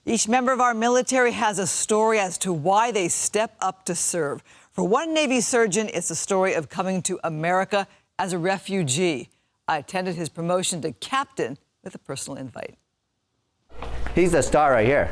Each member of our military has a story as to why they step up to serve. For one Navy surgeon, it's the story of coming to America as a refugee. I attended his promotion to captain with a personal invite. He's the star right here.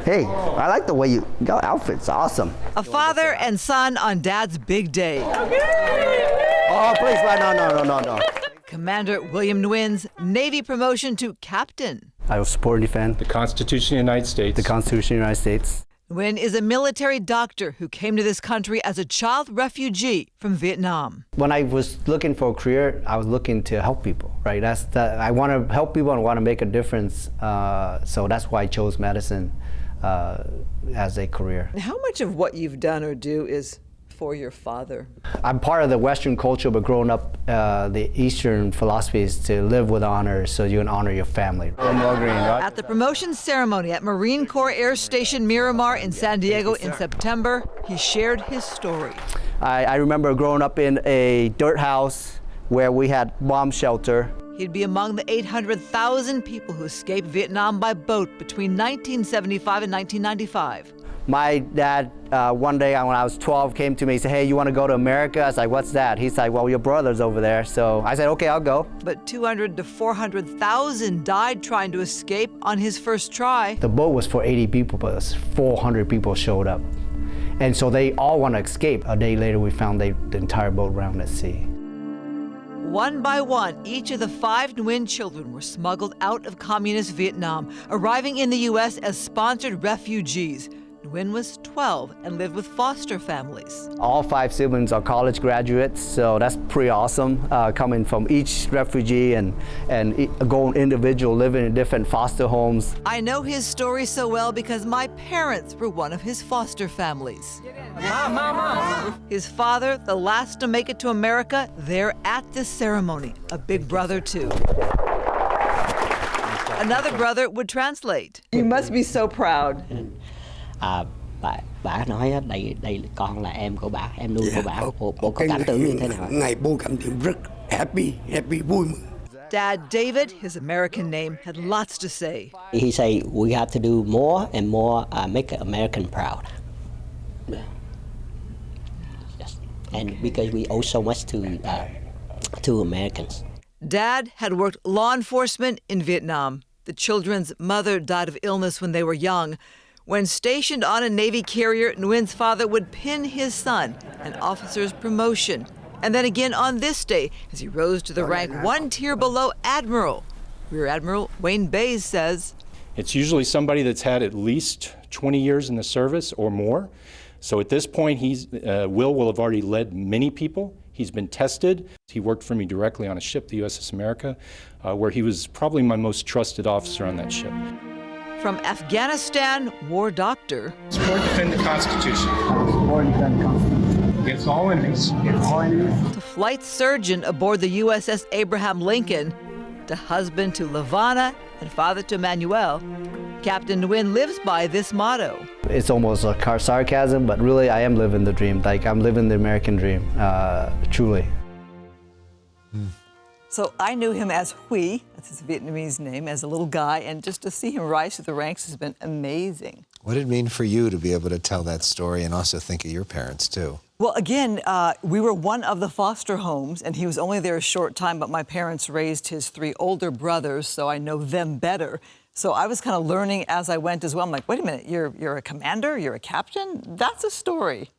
Hey, I like the way your outfit's awesome. A father and son on Dad's big day. Oh, please, no. Commander William Nguyen's Navy promotion to captain. I will support and defend the Constitution of the United States. The Constitution of the United States. Nguyen is a military doctor who came to this country as a child refugee from Vietnam. When I was looking for a career, I was looking to help people, right? I want to help people and want to make a difference. So that's why I chose medicine as a career. How much of what you've done or do is for your father? I'm part of the Western culture, but growing up, the Eastern philosophy is to live with honor, so you can honor your family. At the promotion ceremony at Marine Corps Air Station Miramar in San Diego in September, he shared his story. I remember growing up in a dirt house where we had bomb shelter. He'd be among the 800,000 people who escaped Vietnam by boat between 1975 and 1995. My dad, one day when I was 12, came to me and said, hey, you want to go to America? I was like, what's that? He's like, well, your brother's over there. So I said, okay, I'll go. But 200 to 400,000 died trying to escape on his first try. The boat was for 80 people, but 400 people showed up. And so they all want to escape. A day later, we found the entire boat around at sea. One by one, each of the 5 Nguyen children were smuggled out of communist Vietnam, arriving in the U.S. as sponsored refugees. Nguyen was 12 and lived with foster families. All 5 siblings are college graduates, so that's pretty awesome, coming from each refugee and going individual, living in different foster homes. I know his story so well because my parents were one of his foster families. His father, the last to make it to America, there at this ceremony, a big brother too. Another brother would translate. You must be so proud. Bà nói đây con là em của bà, em nuôi của bà. Bố có cảm tưởng như thế nào? Ngày bố cảm tưởng rất happy, vui mừng. Dad David, his American name, had lots to say. He said we have to do more and more, make American proud. Yes. And because we owe so much to Americans. Dad had worked law enforcement in Vietnam. The children's mother died of illness when they were young. When stationed on a Navy carrier, Nguyen's father would pin his son an officer's promotion. And then again on this day, as he rose to the rank one tier below Admiral. Rear Admiral Wayne Bays says, it's usually somebody that's had at least 20 years in the service or more. So at this point, Will have already led many people. He's been tested. He worked for me directly on a ship, the USS America, where he was probably my most trusted officer on that ship. From Afghanistan, war doctor. Support defend the Constitution. Support defend the Constitution. Against all enemies. To flight surgeon aboard the USS Abraham Lincoln. To husband to Lavana and father to Emmanuel. Captain Nguyen lives by this motto. It's almost a sarcasm, but really I am living the dream. Like I'm living the American dream, truly. So I knew him as Huy, that's his Vietnamese name, as a little guy, and just to see him rise through the ranks has been amazing. What did it mean for you to be able to tell that story and also think of your parents, too? Well, again, we were one of the foster homes, and he was only there a short time, but my parents raised his 3 older brothers, so I know them better. So I was kind of learning as I went as well. I'm like, wait a minute, you're a commander? You're a captain? That's a story.